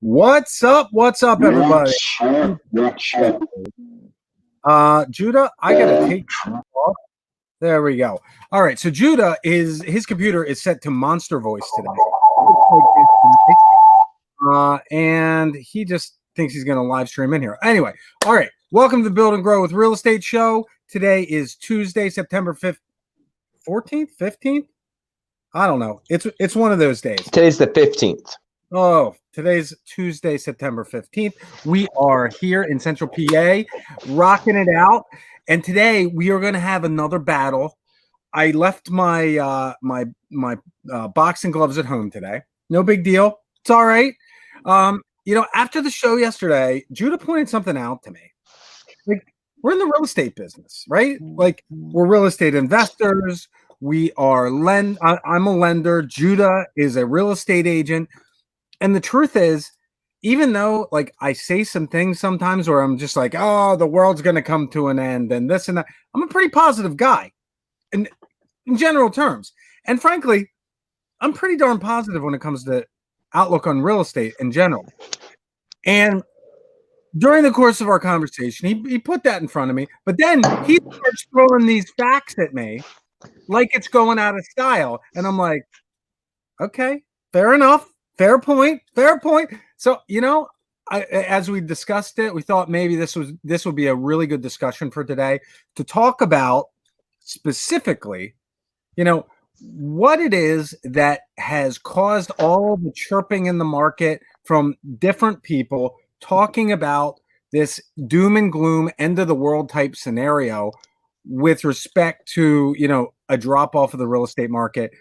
What's up? What's up, everybody? Judah, I gotta take off. There we go. All right, so Judah his computer is set to monster voice today. And he just thinks he's gonna live stream in here. Anyway, all right. Welcome to the Build and Grow with Real Estate Show. Today is Tuesday, September 5th, 14th, 15th. I don't know. It's one of those days. Today's the 15th. Oh, today's Tuesday, September 15th. We are here in Central PA, rocking it out. And today we are going to have another battle. I left my my boxing gloves at home today. No big deal. It's all right. After the show yesterday, Judah pointed something out to me. Like, we're in the real estate business, right? Like, we're real estate investors. We are I'm a lender. Judah is a real estate agent. And the truth is, even though like I say some things sometimes where I'm just like, oh, the world's going to come to an end and this and that, I'm a pretty positive guy in general terms. And frankly, I'm pretty darn positive when it comes to outlook on real estate in general. And during the course of our conversation, he put that in front of me, but then he starts throwing these facts at me like it's going out of style. And I'm like, okay, fair enough. Fair point. So, as we discussed it, we thought maybe this would be a really good discussion for today to talk about specifically, what it is that has caused all the chirping in the market from different people talking about this doom and gloom end of the world type scenario with respect to, a drop off of the real estate market.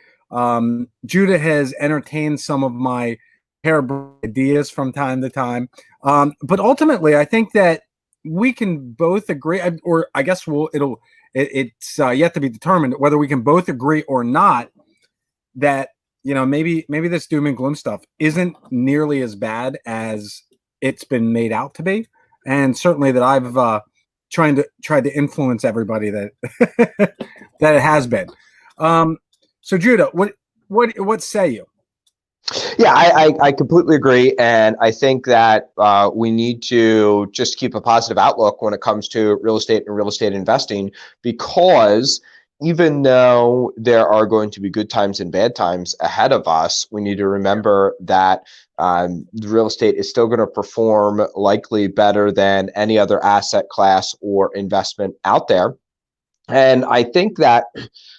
Judah has entertained some of my harebrained ideas from time to time. But ultimately, I think that we can both agree, or I guess it's yet to be determined whether we can both agree or not that, maybe this doom and gloom stuff isn't nearly as bad as it's been made out to be. And certainly that I've tried to influence everybody that that it has been. So Judah, what say you? Yeah, I completely agree, and I think that we need to just keep a positive outlook when it comes to real estate and real estate investing, because even though there are going to be good times and bad times ahead of us, we need to remember that real estate is still going to perform likely better than any other asset class or investment out there. And I think that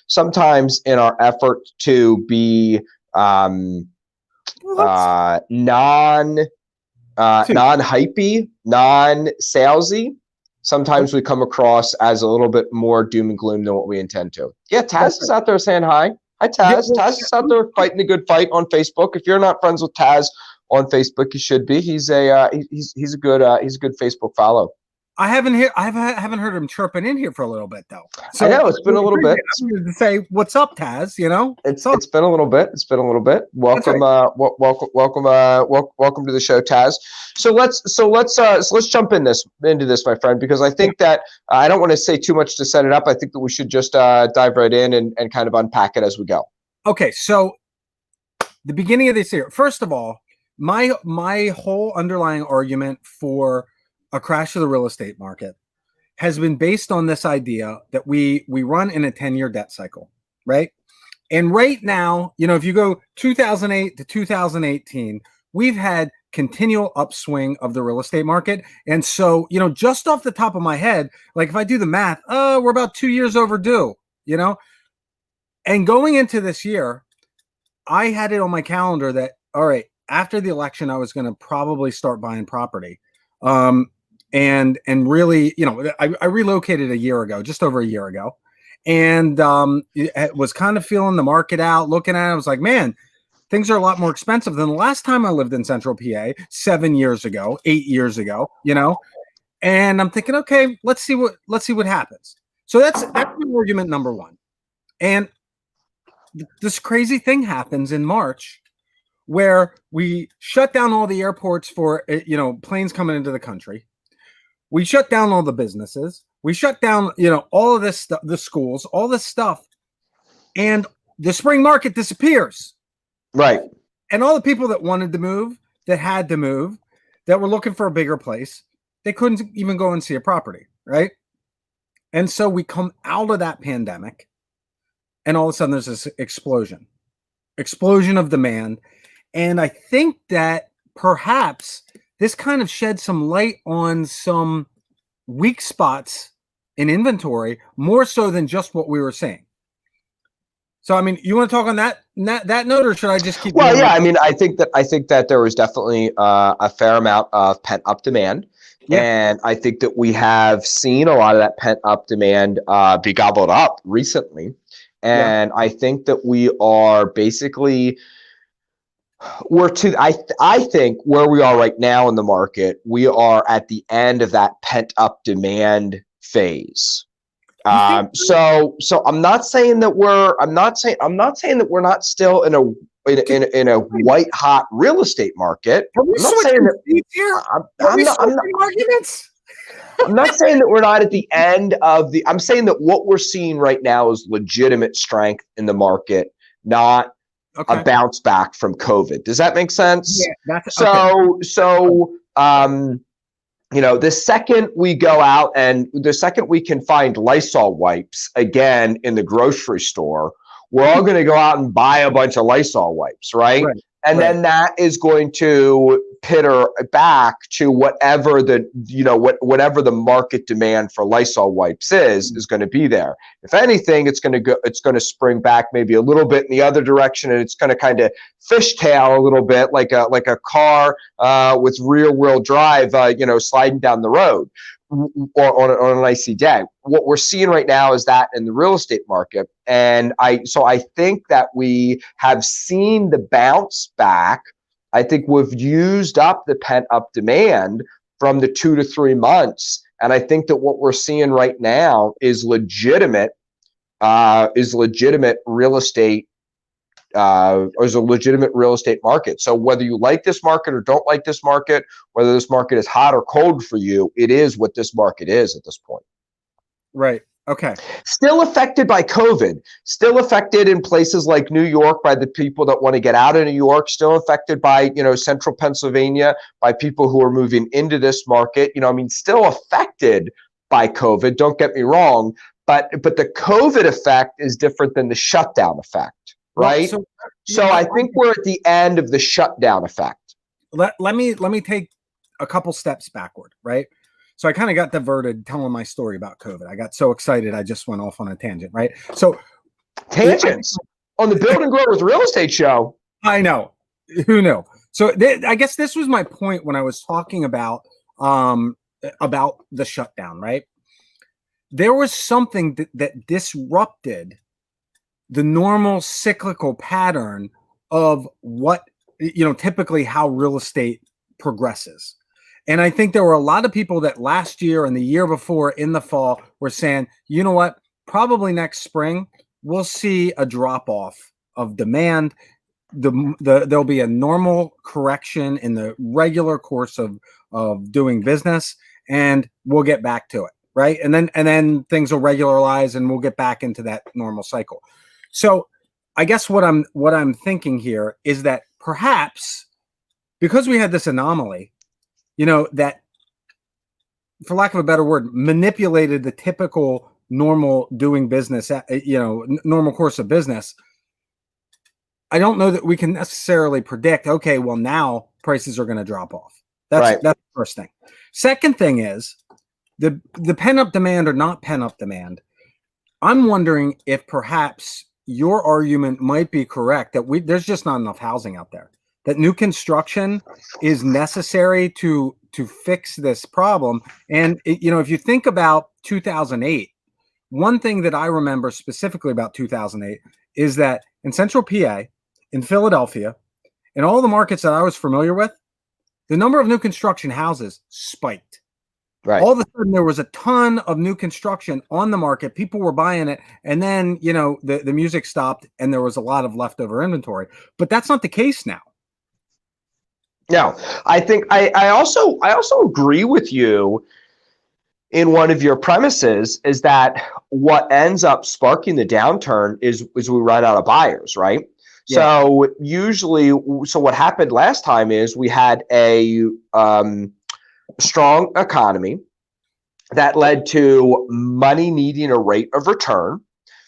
sometimes in our effort to be non-hypey, non-salesy, sometimes we come across as a little bit more doom and gloom than what we intend to. Yeah, Taz is out there saying hi. Hi, Taz. Taz is out there fighting a good fight on Facebook. If you're not friends with Taz on Facebook, you should be. He's a good Facebook follow. I haven't heard him chirping in here for a little bit though. So I know it's been a little bit. I wanted to say, what's up, Taz? It's been a little bit. Welcome, right. welcome to the show, Taz. So let's jump into this, my friend, because I think that I don't want to say too much to set it up. I think that we should just dive right in and kind of unpack it as we go. Okay, so the beginning of this year. First of all, my whole underlying argument for a crash of the real estate market has been based on this idea that we run in a 10-year debt cycle, right? And right now, if you go 2008 to 2018, we've had continual upswing of the real estate market. And so, just off the top of my head, like if I do the math, we're about 2 years overdue, And going into this year, I had it on my calendar that, all right, after the election, I was going to probably start buying property. And really, I relocated just over a year ago, and it was kind of feeling the market out, looking at it. I was like, man, things are a lot more expensive than the last time I lived in Central PA 7 years ago, 8 years ago, And I'm thinking, okay, let's see what happens. So that's argument number one. And this crazy thing happens in March, where we shut down all the airports for planes coming into the country. We shut down all the businesses. We shut down, all of this stuff, the schools, all this stuff. And the spring market disappears. Right. And all the people that wanted to move, that had to move, that were looking for a bigger place. They couldn't even go and see a property, right? And so we come out of that pandemic, and all of a sudden there's this explosion of demand. And I think that perhaps this kind of sheds some light on some weak spots in inventory, more so than just what we were seeing. So, I mean, you want to talk on that note, or should I just keep? Well, yeah, I mean, I think that there was definitely a fair amount of pent up demand. Yeah. And I think that we have seen a lot of that pent up demand be gobbled up recently. And I think that we are basically I think where we are right now in the market, we are at the end of that pent up demand phase. So I'm not saying that we're not still in a white hot real estate market. I'm not saying that we're not at the end of the. I'm saying that what we're seeing right now is legitimate strength in the market, not a bounce back from COVID. Does that make sense? Yeah, the second we go out and the second we can find Lysol wipes again in the grocery store, we're all going to go out and buy a bunch of Lysol wipes, right? And then that is going to pitter back to whatever the market demand for Lysol wipes is going to be there. If anything, it's going to spring back maybe a little bit in the other direction, and it's going to kind of fishtail a little bit like a car with rear wheel drive, sliding down the road or on an icy day. What we're seeing right now is that in the real estate market. And I think that we have seen the bounce back. I think we've used up the pent up demand from the 2 to 3 months. And I think that what we're seeing right now is legitimate real estate, is a legitimate real estate market. So whether you like this market or don't like this market, whether this market is hot or cold for you, it is what this market is at this point. Right. Okay. Still affected by COVID, still affected in places like New York by the people that want to get out of New York, still affected by, central Pennsylvania, by people who are moving into this market, still affected by COVID. Don't get me wrong, but the COVID effect is different than the shutdown effect. Right. Well, so I think we're at the end of the shutdown effect. Let me take a couple steps backward. Right. So I kind of got diverted telling my story about COVID. I got so excited, I just went off on a tangent. Right. So tangents on the Build and Grow with Real Estate show. I know. Who knew? So I guess this was my point when I was talking about the shutdown. Right. There was something that disrupted the normal cyclical pattern of what, typically how real estate progresses. And I think there were a lot of people that last year and the year before in the fall were saying, you know what, probably next spring, we'll see a drop off of demand. There'll be a normal correction in the regular course of doing business, and we'll get back to it. Right. And then things will regularize and we'll get back into that normal cycle. So I guess what I'm thinking here is that perhaps because we had this anomaly, that, for lack of a better word, manipulated the typical normal doing business, normal course of business. I don't know that we can necessarily predict, okay, well, now prices are going to drop off. That's the first thing. Second thing is the pent up demand or not pent up demand. I'm wondering if perhaps your argument might be correct that there's just not enough housing out there, that new construction is necessary to fix this problem. And if you think about 2008, one thing that I remember specifically about 2008 is that in central PA, in Philadelphia, in all the markets that I was familiar with, the number of new construction houses spiked. Right. All of a sudden, there was a ton of new construction on the market. People were buying it. And then, the music stopped and there was a lot of leftover inventory. But that's not the case now. No, I think I also agree with you in one of your premises is that what ends up sparking the downturn is we run out of buyers, right? Yeah. So usually, so what happened last time is we had a strong economy that led to money needing a rate of return.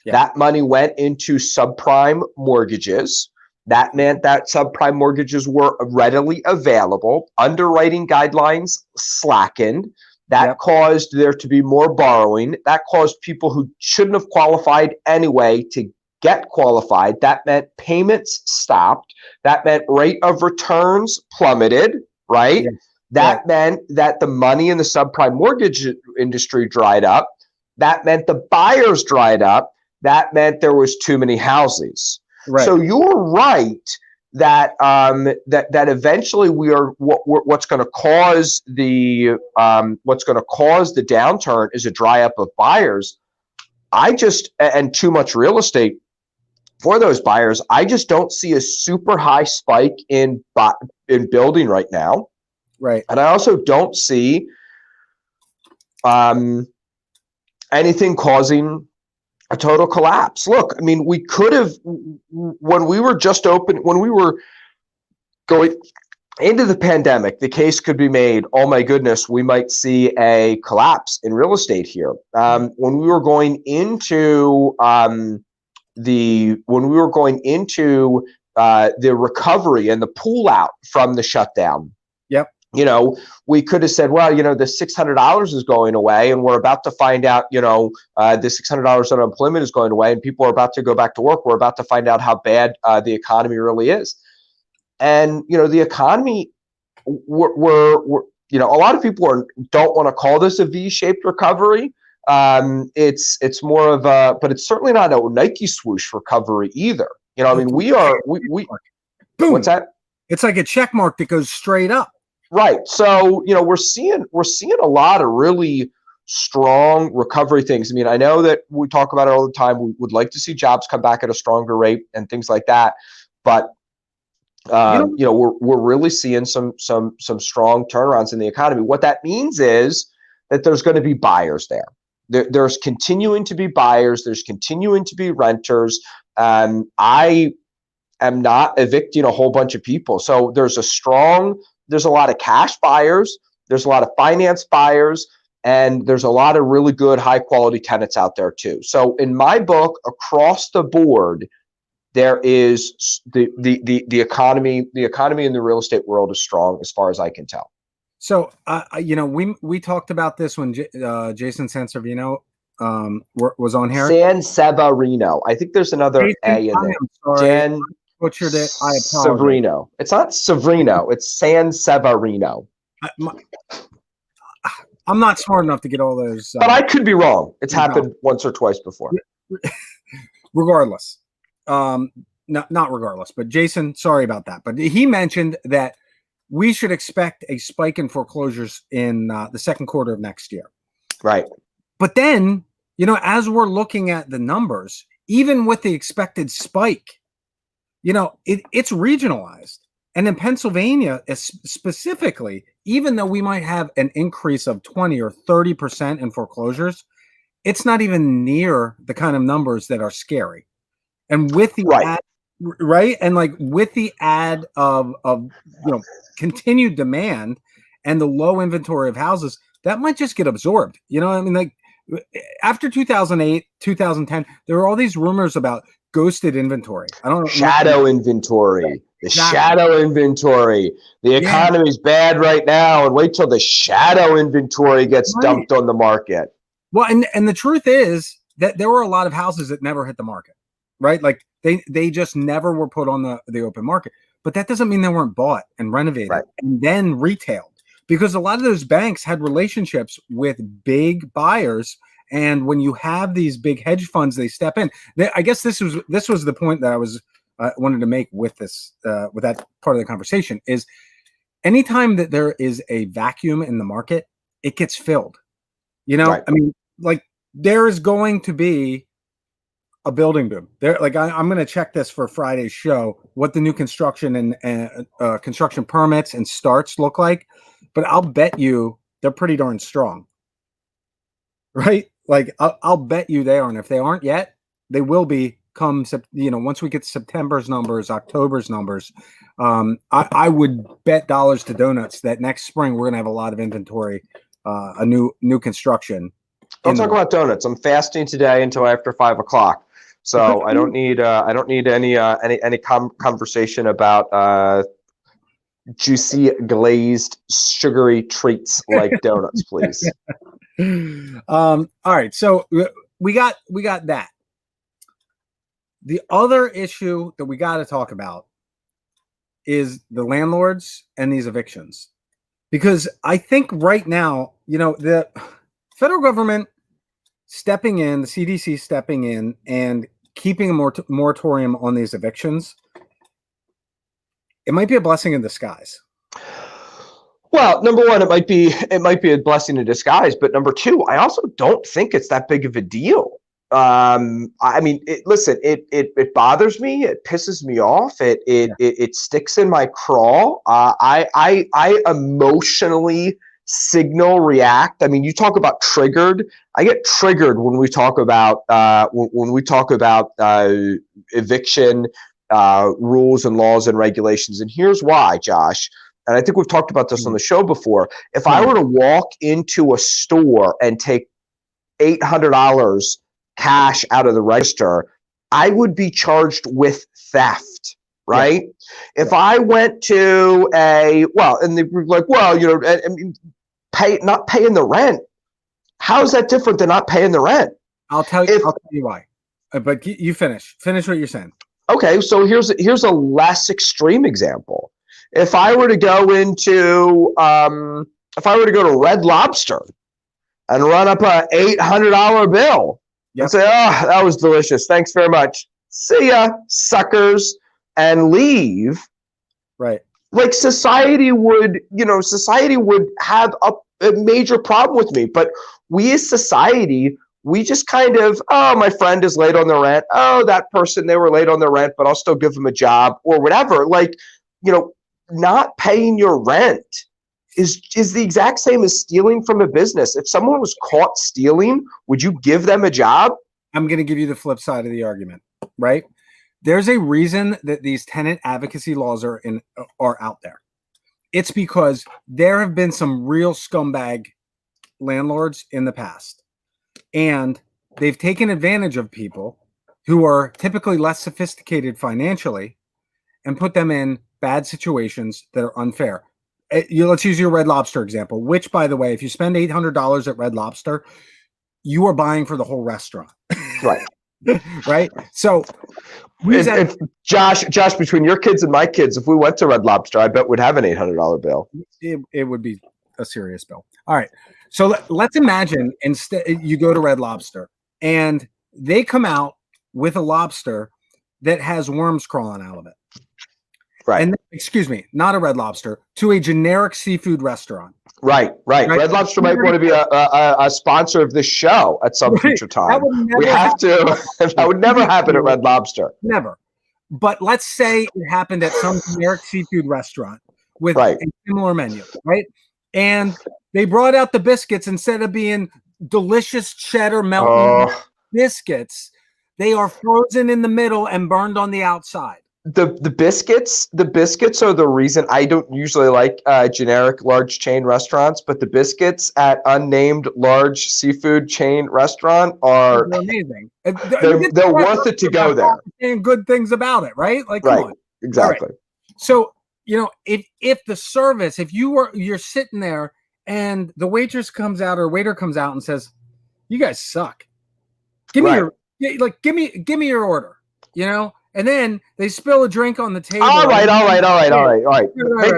Yeah. That money went into subprime mortgages. That meant that subprime mortgages were readily available. Underwriting guidelines slackened. That Yep. caused there to be more borrowing. That caused people who shouldn't have qualified anyway to get qualified. That meant payments stopped. That meant rate of returns plummeted, right? Yeah. That Right. meant that the money in the subprime mortgage industry dried up. That meant the buyers dried up. That meant there was too many houses. Right. So you're right that that eventually we are what's going to cause the downturn is a dry up of buyers. And too much real estate for those buyers. I just don't see a super high spike in building right now. Right. And I also don't see anything causing a total collapse. Look, I mean, we could have, when we were going into the pandemic, the case could be made, oh my goodness, we might see a collapse in real estate here. When we were going into the recovery and the pull out from the shutdown, Yep. We could have said, well, the $600 is going away, and we're about to find out, the $600 unemployment is going away, and people are about to go back to work. We're about to find out how bad the economy really is. And, the economy, we're a lot of people don't want to call this a V-shaped recovery. It's more of but it's certainly not a Nike swoosh recovery either. I mean, we Boom. What's that? It's like a check mark that goes straight up. Right. So, we're seeing a lot of really strong recovery things. I mean, I know that we talk about it all the time. We would like to see jobs come back at a stronger rate and things like that. But we're really seeing some strong turnarounds in the economy. What that means is that there's going to be buyers there. There's continuing to be buyers. There's continuing to be renters. I am not evicting a whole bunch of people. So there's a lot of cash buyers, there's a lot of finance buyers, and there's a lot of really good high quality tenants out there too. So in my book, across the board, there is the economy in the real estate world is strong as far as I can tell. So we talked about this when Jason Sanseverino was on here. Sanseverino. I think there's another Jason, A in there. I'm sorry. Butchered it. I apologize. Severino. It's not Severino. It's Sanseverino. I'm not smart enough to get all those. But I could be wrong. It's happened once or twice before. Regardless, not regardless. But Jason, sorry about that. But he mentioned that we should expect a spike in foreclosures in the second quarter of next year. Right. But then, as we're looking at the numbers, even with the expected spike, it's regionalized. And in Pennsylvania, specifically, even though we might have an increase of 20 or 30% in foreclosures, it's not even near the kind of numbers that are scary. And with the ad, right? And like with the ad of continued demand and the low inventory of houses, that might just get absorbed. I mean, like after 2008, 2010, there were all these rumors about ghosted inventory. I don't know. Shadow inventory. The shadow inventory. The economy's bad right now, and wait till the shadow inventory gets dumped on the market. Well, and the truth is that there were a lot of houses that never hit the market, right? Like they just never were put on the open market. But that doesn't mean they weren't bought and renovated and then retailed, because a lot of those banks had relationships with big buyers. And when you have these big hedge funds, they step in. I guess this was the point that I wanted to make with this, with that part of the conversation, is anytime that there is a vacuum in the market, it gets filled. I mean, like there is going to be a building boom there. Like I'm going to check this for Friday's show, what the new construction and construction permits and starts look like, but I'll bet you they're pretty darn strong. Right? Like I'll bet you they are, and if they aren't yet, they will be come, once we get September's numbers, October's numbers, I would bet dollars to donuts that next spring we're gonna have a lot of inventory, a new construction. Don't talk about donuts. I'm fasting today until after 5 o'clock, so I don't need any conversation about juicy glazed sugary treats like donuts, please. All right, so we got that. The other issue that we got to talk about is the landlords and these evictions, because I think right now, the federal government stepping in, the CDC stepping in and keeping a moratorium on these evictions, it might be a blessing in disguise. Well, number one, it might be a blessing in disguise, but number two, I also don't think it's that big of a deal. I mean, listen, it bothers me. It pisses me off. It sticks in my craw. I emotionally signal react. I mean, you talk about triggered. I get triggered when we talk about eviction rules and laws and regulations. And here's why, Josh. And I think we've talked about this on the show before. If I were to walk into a store and take $800 cash out of the register, I would be charged with theft, right? Yeah. If I went to and they were like, not paying the rent. How is that different than not paying the rent? I'll tell you why. But you finish what you're saying. Okay, so here's a less extreme example. If I were to go to Red Lobster and run up a $800 bill and say, "Oh, that was delicious. Thanks very much. See ya, suckers," and leave. Right. Like society would have a major problem with me. But we as society, we just kind of, oh, my friend is late on the rent. Oh, that person, they were late on the rent, but I'll still give them a job or whatever. Like, not paying your rent is the exact same as stealing from a business. If someone was caught stealing, would you give them a job? I'm going to give you the flip side of the argument, right? There's a reason that these tenant advocacy laws are out there. It's because there have been some real scumbag landlords in the past, and they've taken advantage of people who are typically less sophisticated financially and put them in bad situations that are unfair. Let's use your Red Lobster example, which, by the way, if you spend $800 at Red Lobster, you are buying for the whole restaurant. Right. Right. So if Josh, between your kids and my kids, if we went to Red Lobster, I bet we'd have an $800 bill. It would be a serious bill. All right. So let's imagine instead you go to Red Lobster and they come out with a lobster that has worms crawling out of it. Right. And excuse me, not a Red Lobster, to a generic seafood restaurant. Right. Red Lobster might want to be a sponsor of this show at some future time. That would never happen at Red Lobster. Never. But let's say it happened at some generic seafood restaurant with a similar menu, right? And they brought out the biscuits instead of being delicious cheddar melting biscuits. They are frozen in the middle and burned on the outside. The biscuits are the reason I don't usually like generic large chain restaurants, but the biscuits at unnamed large seafood chain restaurant are amazing. They're worth it to go there. And good things about it, right? Like, come on. Exactly. Right. So, if the service, if you're sitting there and the waitress comes out or waiter comes out and says, "You guys suck. Give me your order," And then they spill a drink on the table. All right.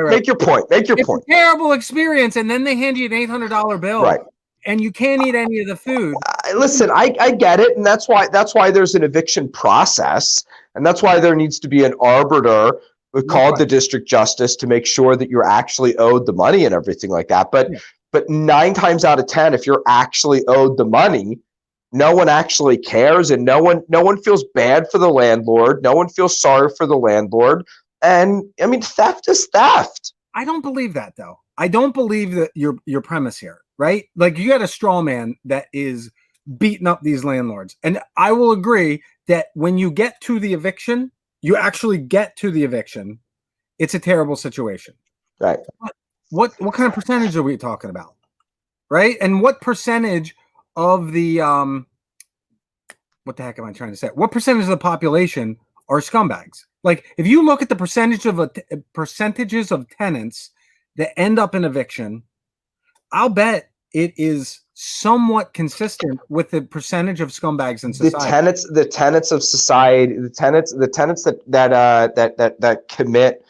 Make your point. It's a terrible experience, and then they hand you an $800 bill, right? And you can't eat any of the food. Listen, I get it, and that's why there's an eviction process, and that's why there needs to be an arbiter called the district justice to make sure that you're actually owed the money and everything like that. But 9 times out of 10, if you're actually owed the money, no one actually cares, and no one feels bad for the landlord. No one feels sorry for the landlord. And I mean, theft is theft. I don't believe that, though. I don't believe that your premise here, right? Like, you got a straw man that is beating up these landlords. And I will agree that when you get to the eviction, you actually get to the eviction, it's a terrible situation. Right. What kind of percentage are we talking about? Right? And what percentage of the what the heck am I trying to say? What percentage of the population are scumbags? Like, if you look at the percentages of tenants that end up in eviction, I'll bet it is somewhat consistent with the percentage of scumbags in society. The tenets of society, the tenets that commit,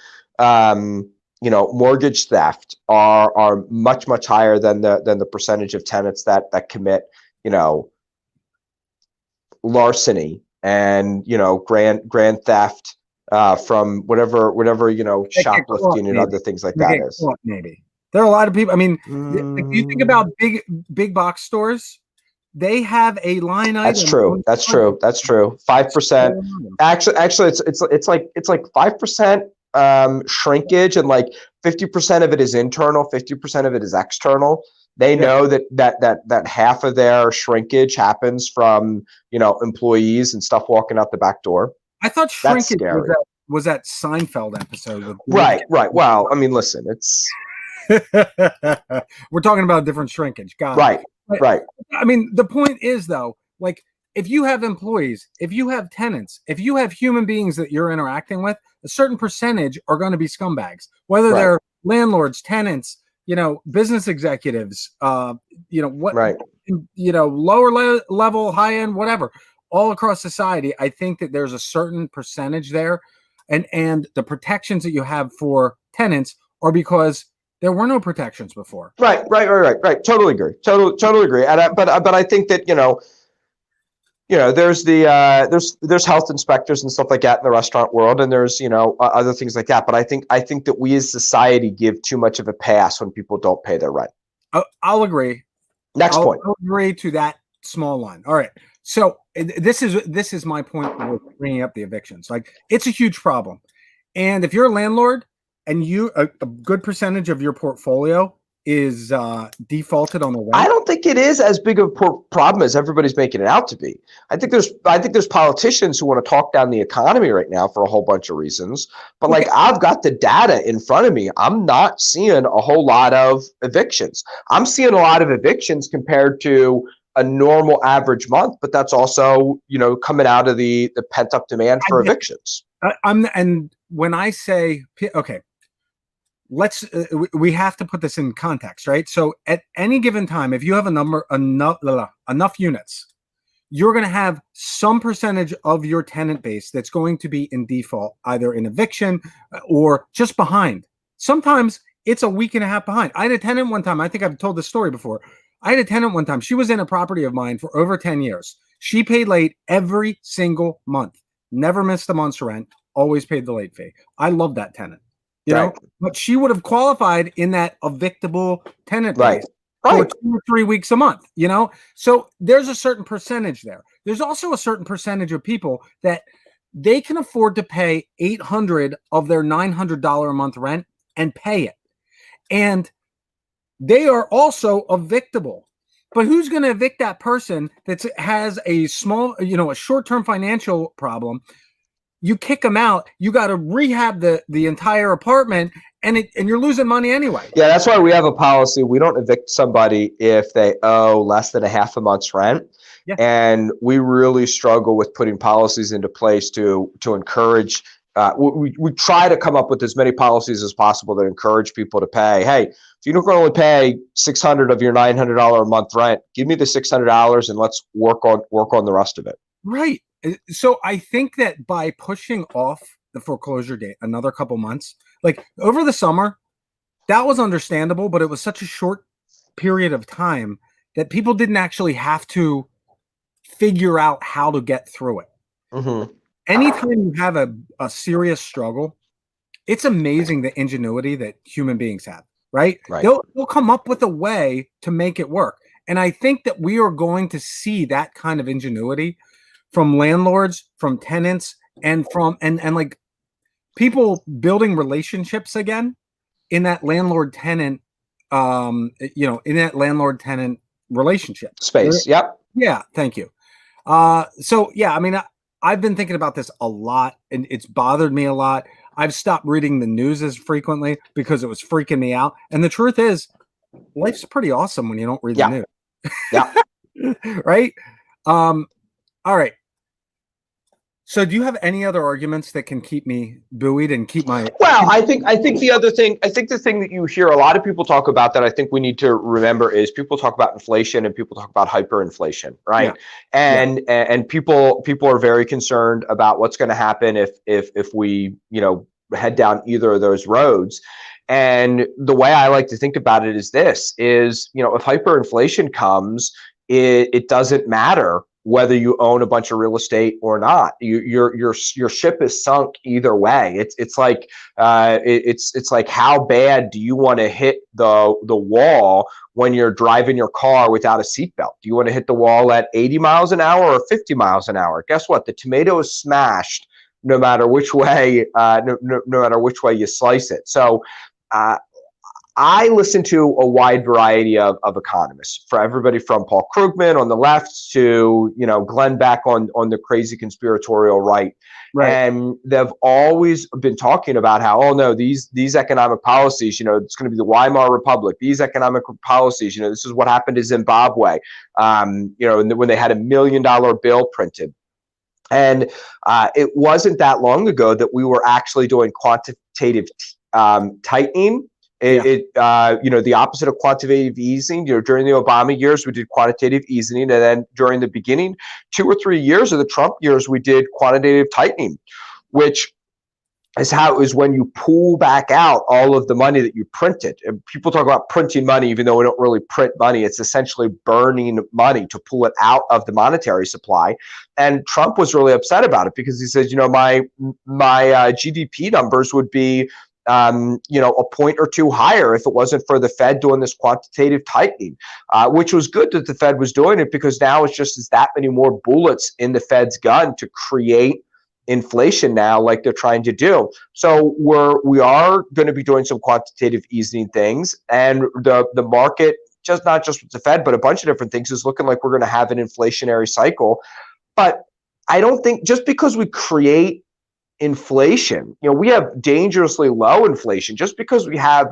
mortgage theft are much higher than the percentage of tenants that commit, larceny and grand theft from whatever shoplifting and other things like that is. Maybe there are a lot of people. I mean, if you think about big box stores, they have a line item. That's true. 5%. Actually, it's like 5% shrinkage, and like 50% of it is internal, 50% of it is external. They know that half of their shrinkage happens from employees and stuff walking out the back door. I thought shrinkage was that Seinfeld episode with right. Well, I mean, listen, it's we're talking about a different shrinkage. Right. I mean, the point is, though, like, if you have employees, if you have tenants, if you have human beings that you're interacting with, a certain percentage are going to be scumbags, whether they're landlords, tenants, business executives, lower level, high end, whatever, all across society. I think that there's a certain percentage there, and the protections that you have for tenants are because there were no protections before. Right. Totally agree. Totally agree. And but I think that there's there's health inspectors and stuff like that in the restaurant world, and there's other things like that. But I think that we as society give too much of a pass when people don't pay their rent. I'll agree. Next point. I'll agree to that small line. All right. So this is my point with bringing up the evictions. Like, it's a huge problem, and if you're a landlord and a good percentage of your portfolio is defaulted on the rent, I don't think it is as big of a problem as everybody's making it out to be. I think there's politicians who want to talk down the economy right now for a whole bunch of reasons. But like, I've got the data in front of me. I'm not seeing a whole lot of evictions. I'm seeing a lot of evictions compared to a normal average month, but that's also coming out of the pent up demand for evictions. And when I say, okay, we have to put this in context, right? So at any given time, if you have enough units, you're going to have some percentage of your tenant base that's going to be in default, either in eviction or just behind. Sometimes it's a week and a half behind. I had a tenant one time. I think I've told this story before. I had a tenant one time. She was in a property of mine for over 10 years. She paid late every single month. Never missed a month's rent. Always paid the late fee. I love that tenant. But she would have qualified in that evictable tenant base for 2 or 3 weeks a month, So there's a certain percentage there. There's also a certain percentage of people that they can afford to pay $800 of their $900 a month rent and pay it. And they are also evictable. But who's going to evict that person that has a small, a short-term financial problem? You kick them out, you got to rehab the entire apartment, and you're losing money anyway. Yeah, that's why we have a policy. We don't evict somebody if they owe less than a half a month's rent. Yeah. And we really struggle with putting policies into place to encourage. We try to come up with as many policies as possible that encourage people to pay. Hey, if you don't only pay $600 of your $900 a month rent, give me the $600 and let's work on the rest of it. Right. So I think that by pushing off the foreclosure date another couple months, like over the summer, that was understandable, but it was such a short period of time that people didn't actually have to figure out how to get through it. Mm-hmm. Anytime you have a serious struggle, it's amazing the ingenuity that human beings have, right? They'll come up with a way to make it work. And I think that we are going to see that kind of ingenuity from landlords, from tenants, and like people building relationships again in that landlord-tenant, relationship space. Yep. Yeah. Thank you. So yeah, I mean, I've been thinking about this a lot, and it's bothered me a lot. I've stopped reading the news as frequently because it was freaking me out. And the truth is, life's pretty awesome when you don't read the news. Yeah. Right? All right. So do you have any other arguments that can keep me buoyed and keep my... Well, I think the thing that you hear a lot of people talk about that I think we need to remember is people talk about inflation and people talk about hyperinflation, right? Yeah. And people are very concerned about what's going to happen if we, head down either of those roads. And the way I like to think about it is this: if hyperinflation comes, it doesn't matter whether you own a bunch of real estate or not. Your ship is sunk either way. It's like how bad do you want to hit the wall when you're driving your car without a seatbelt? Do you want to hit the wall at 80 miles an hour or 50 miles an hour? Guess what? The tomato is smashed no matter which way no matter which way you slice it. So I listen to a wide variety of economists, for everybody from Paul Krugman on the left to Glenn Beck on the crazy conspiratorial right. And they've always been talking about how, oh no, these economic policies, it's going to be the Weimar Republic. These economic policies, this is what happened to Zimbabwe. When they had $1 million bill printed. And it wasn't that long ago that we were actually doing quantitative tightening. The opposite of quantitative easing. During the Obama years, we did quantitative easing, and then during the beginning 2 or 3 years of the Trump years, we did quantitative tightening, which is when you pull back out all of the money that you printed. And people talk about printing money, even though we don't really print money. It's essentially burning money to pull it out of the monetary supply. And Trump was really upset about it because he says, my GDP numbers would be a point or two higher if it wasn't for the Fed doing this quantitative tightening, which was good that the Fed was doing it, because now it's just that many more bullets in the Fed's gun to create inflation now, like they're trying to do. So we are going to be doing some quantitative easing things, and the market, not just with the Fed, but a bunch of different things, is looking like we're going to have an inflationary cycle. But I don't think just because we create inflation, we have dangerously low inflation, just because we have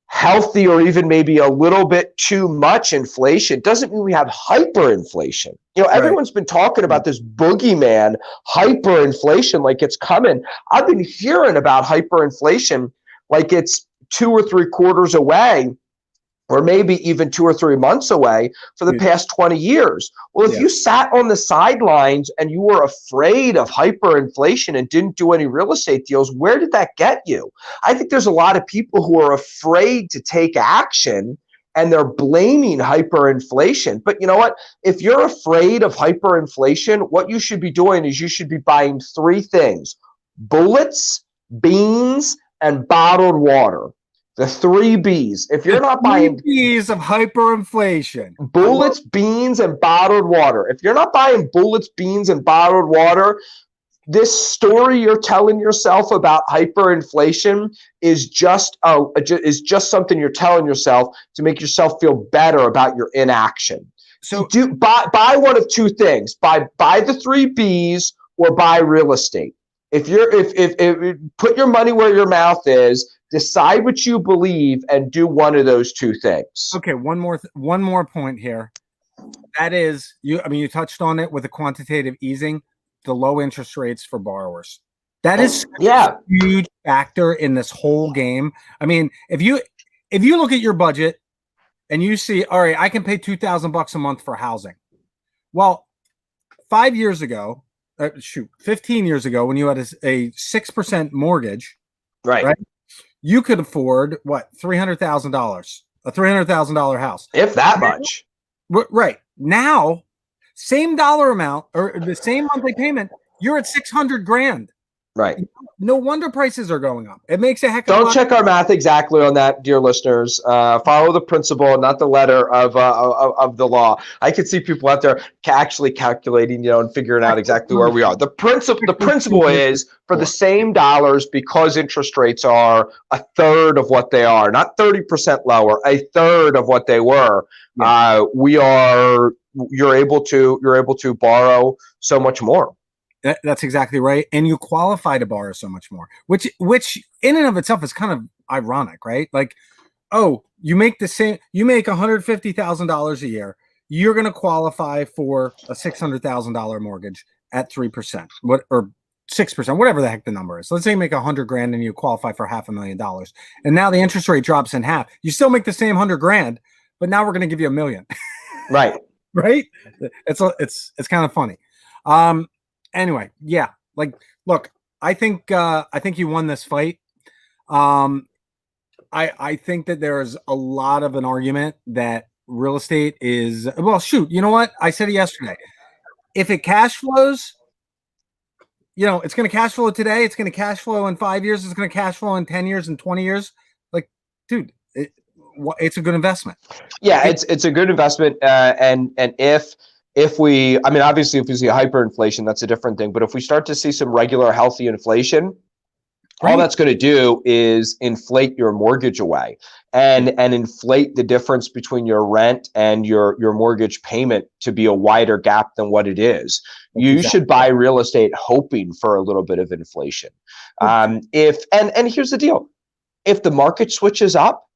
healthy or even maybe a little bit too much inflation doesn't mean we have hyperinflation. Everyone's been talking about this boogeyman hyperinflation like it's coming. I've been hearing about hyperinflation like it's 2 or 3 quarters away, or maybe even 2 or 3 months away for the past 20 years. Well, if you sat on the sidelines and you were afraid of hyperinflation and didn't do any real estate deals, where did that get you? I think there's a lot of people who are afraid to take action, and they're blaming hyperinflation. But you know what? If you're afraid of hyperinflation, what you should be doing is you should be buying 3 things: bullets, beans, and bottled water. The 3 B's. If you're not buying 3 B's of hyperinflation: bullets, beans, and bottled water. If you're not buying bullets, beans, and bottled water, this story you're telling yourself about hyperinflation is just something you're telling yourself to make yourself feel better about your inaction. So buy one of 2 things: buy the 3 B's or buy real estate. If put your money where your mouth is. Decide what you believe and do one of those 2 things. Okay, one more point here. That is, you touched on it with the quantitative easing, the low interest rates for borrowers. That is a huge factor in this whole game. I mean, if you look at your budget and you see, all right, I can pay $2,000 a month for housing. Well, 15 years ago, when you had a 6% mortgage, right? You could afford $300,000, a $300,000 house, if that much. Right now, same dollar amount or the same monthly payment, you're at $600,000. Right. No wonder prices are going up. It makes a heck of a lot. Don't check our math exactly on that, dear listeners. Follow the principle, not the letter of the law. I can see people out there actually calculating, and figuring out exactly where we are. The principle is, for the same dollars, because interest rates are 1/3 of what they are, not 30% lower, 1/3 of what they were. You're able to borrow so much more. That's exactly right. And you qualify to borrow so much more, which in and of itself is kind of ironic, right? Like, oh, you make $150,000 a year. You're going to qualify for a $600,000 mortgage at 3%, or 6%, whatever the heck the number is. Let's say you make $100,000 and you qualify for $500,000, and now the interest rate drops in half. You still make the same $100,000, but now we're going to give you $1 million. Right. Right? It's kind of funny. Anyway, yeah. Like, look, I think you won this fight. I think that there's a lot of an argument that real estate is, well, shoot, you know what? I said it yesterday. If it cash flows, it's going to cash flow today. It's going to cash flow in 5 years. It's going to cash flow in 10 years and 20 years. Like, dude, it's a good investment. Yeah, it's a good investment. And if we, I mean, obviously, if we see hyperinflation, that's a different thing. But if we start to see some regular, healthy inflation, all that's going to do is inflate your mortgage away and inflate the difference between your rent and your mortgage payment to be a wider gap than what it is. You should buy real estate hoping for a little bit of inflation. And here's the deal. If the market switches up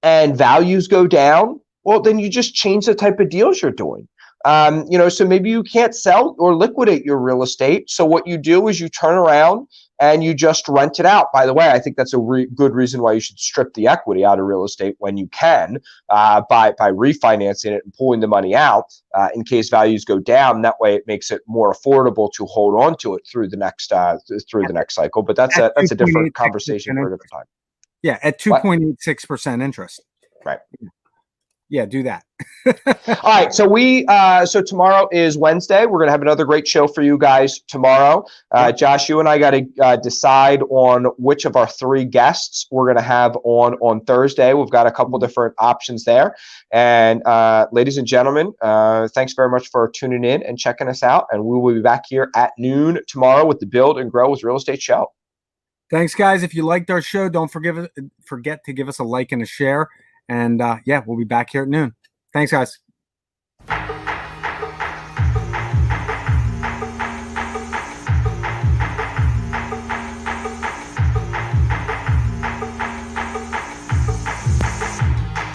and values go down, well, then you just change the type of deals you're doing. So maybe you can't sell or liquidate your real estate. So what you do is you turn around and you just rent it out. By the way, I think that's a good reason why you should strip the equity out of real estate when you can, by refinancing it and pulling the money out in case values go down. That way, it makes it more affordable to hold on to it through the next cycle. But that's a different conversation for a different time. Yeah, at 2.86% interest. Right. Yeah, do that. All right, so tomorrow is Wednesday. We're gonna have another great show for you guys tomorrow. Josh, you and I got to decide on which of our 3 guests we're gonna have on Thursday. We've got a couple different options there. And ladies and gentlemen, thanks very much for tuning in and checking us out. And we will be back here at noon tomorrow with the Build and Grow with Real Estate show. Thanks, guys. If you liked our show, don't forget to give us a like and a share. And we'll be back here at noon. Thanks, guys.